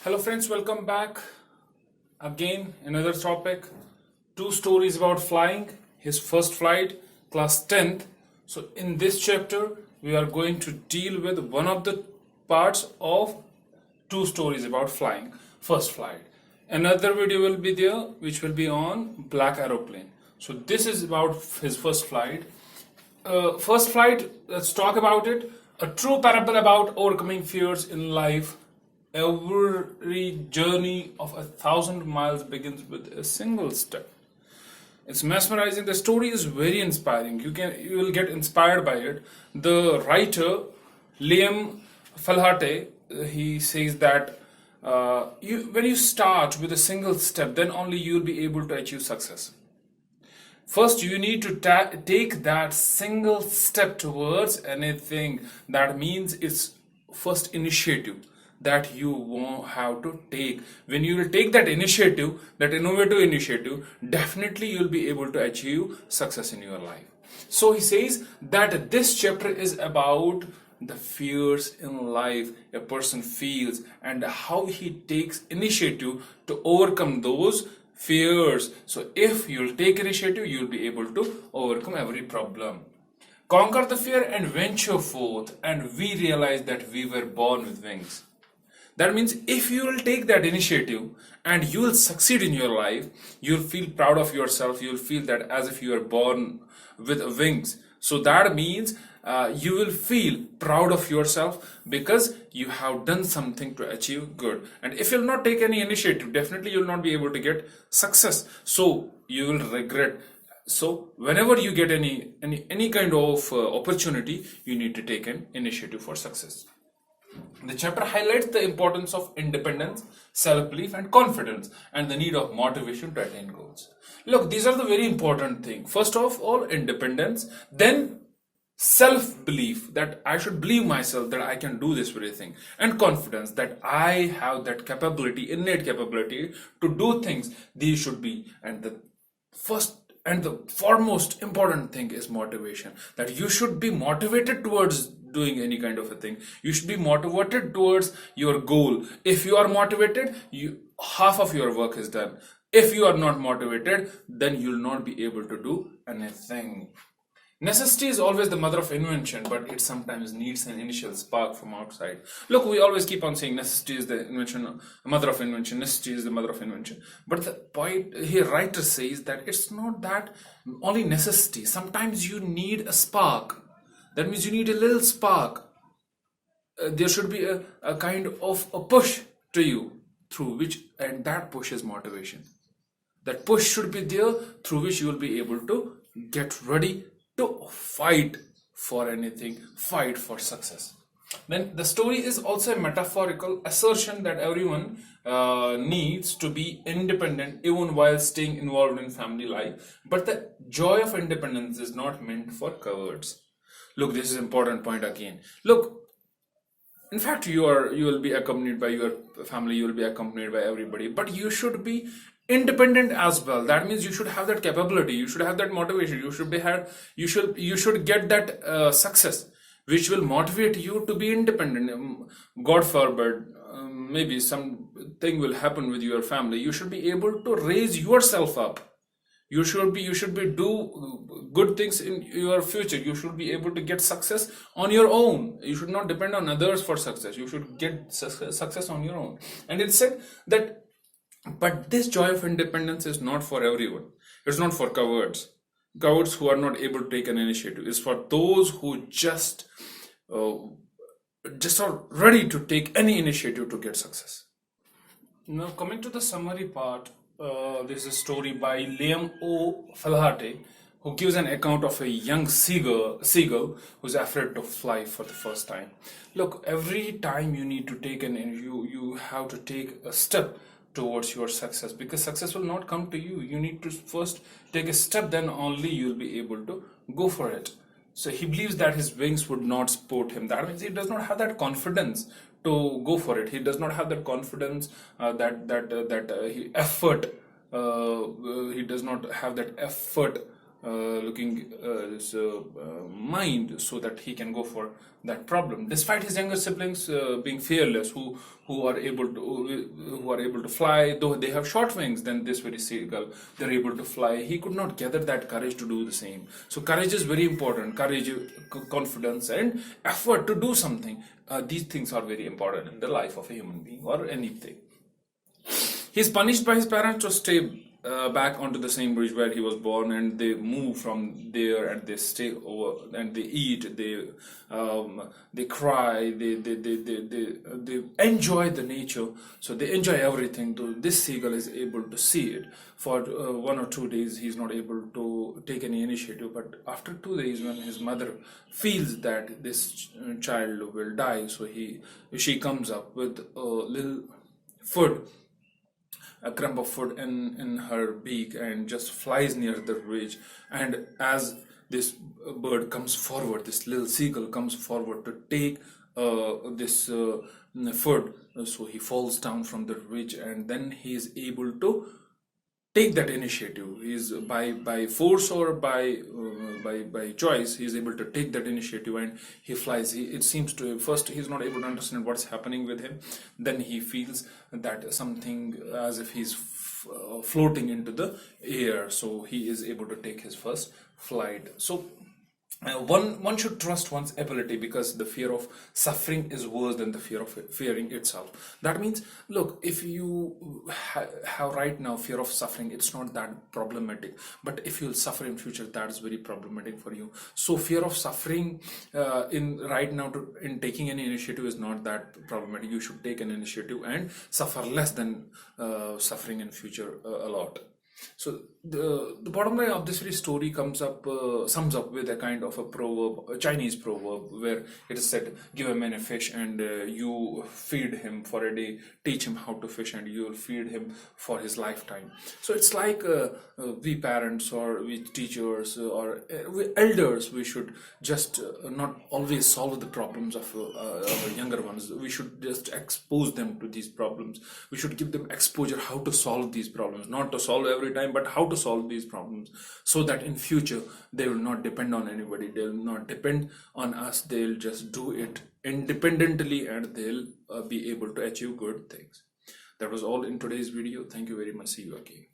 Hello friends, welcome back. Again, another topic. Two stories about flying. His first flight, class 10th. So in this chapter, we are going to deal with one of the parts of two stories about flying. First flight. Another video will be there, which will be on black aeroplane. So this is about his first flight. First flight, let's talk about it. A true parable about overcoming fears in life. Every journey of 1,000 miles begins with a single step. It's mesmerizing. The story is very inspiring. You will get inspired by it. The writer Liam Falhate he says that when you start with a single step, then only you'll be able to achieve success. First, you need to take that single step towards anything. That means it's first initiative that you won't have to take. When you will take that initiative, that innovative initiative, definitely you'll be able to achieve success in your life. So he says that this chapter is about the fears in life a person feels and how he takes initiative to overcome those fears. So if you'll take initiative, you'll be able to overcome every problem. Conquer the fear and venture forth, and we realize that we were born with wings. That means if you will take that initiative and you will succeed in your life, you'll feel proud of yourself. You'll feel that as if you are born with wings. So that means you will feel proud of yourself because you have done something to achieve good. And if you'll not take any initiative, definitely you'll not be able to get success. So you will regret. So whenever you get any kind of opportunity, you need to take an initiative for success. The chapter highlights the importance of independence, self-belief and confidence and the need of motivation to attain goals. Look, these are the very important things. First of all, independence, then self-belief, that I should believe myself that I can do this very thing, and confidence that I have that capability, innate capability to do things. These should be, and the first and the foremost important thing is motivation, that you should be motivated towards doing any kind of a thing. You should be motivated towards your goal. If you are motivated, half of your work is done. If you are not motivated, then you'll not be able to do anything. Necessity is always the mother of invention, but it sometimes needs an initial spark from outside. Look, we always keep on saying necessity is the mother of invention. Necessity is the mother of invention. But the point here, writer says that it's not that only necessity. Sometimes you need a spark. That means you need a little spark. There should be a kind of a push to you through which, and that push is motivation. That push should be there through which you will be able to get ready to fight for anything, fight for success. Then the story is also a metaphorical assertion that everyone needs to be independent even while staying involved in family life. But the joy of independence is not meant for cowards. Look, this is an important point again. Look, in fact, you will be accompanied by your family, you will be accompanied by everybody, but you should be independent as well. That means you should have that capability, you should have that motivation, you should get that success which will motivate you to be independent. God forbid, maybe something will happen with your family, you should be able to raise yourself up. You should be do good things in your future. You should be able to get success on your own. You should not depend on others for success. You should get success on your own. And it said that, but this joy of independence is not for everyone. It's not for cowards who are not able to take an initiative. It's for those who just are ready to take any initiative to get success. Now coming to the summary part. This is a story by Liam O. Falhate, who gives an account of a young seagull who's afraid to fly for the first time. Look, every time you need to take you have to take a step towards your success, because success will not come to you. You need to first take a step, then only you'll be able to go for it. So he believes that his wings would not support him. That means he does not have that confidence to go for it. He does not have that confidence, effort. He does not have that effort mind so that he can go for that problem. Despite his younger siblings being fearless, who are able to fly, though they have short wings than this very seagull, they're able to fly. He could not gather that courage to do the same. So courage is very important. Courage, confidence, and effort to do something. These things are very important in the life of a human being or anything. He's punished by his parents to stay back onto the same bridge where he was born, and they move from there and they stay over and they eat, they cry, they enjoy the nature. So they enjoy everything. Though this seagull is able to see it for 1 or 2 days, he's not able to take any initiative. But after 2 days, when his mother feels that this child will die, so she comes up with a little food, a crumb of food in her beak, and just flies near the ridge. And as this bird comes forward, this little seagull comes forward to take this food, so he falls down from the ridge, and then he is able to take that initiative. He's by force or by choice, he's able to take that initiative and he flies. It seems to first he's not able to understand what's happening with him. Then he feels that something as if he's floating into the air. So he is able to take his first flight. So one should trust one's ability, because the fear of suffering is worse than the fear of fearing itself. That means, look, if you have right now fear of suffering, it's not that problematic. But if you'll suffer in future, that is very problematic for you. So fear of suffering in right now in taking any initiative is not that problematic. You should take an initiative and suffer less than suffering in future a lot. So the bottom line of this very story sums up with a kind of a proverb, a Chinese proverb, where it is said, give a man a fish and you feed him for a day, teach him how to fish, and you will feed him for his lifetime. So it's like we parents or we teachers or we elders, we should just not always solve the problems of our younger ones. We should just expose them to these problems. We should give them exposure how to solve these problems, not to solve every time, but how to solve these problems, so that in future they will not depend on anybody, they'll not depend on us, they'll just do it independently, and they'll be able to achieve good things. That was all in today's video. Thank you very much. See you again.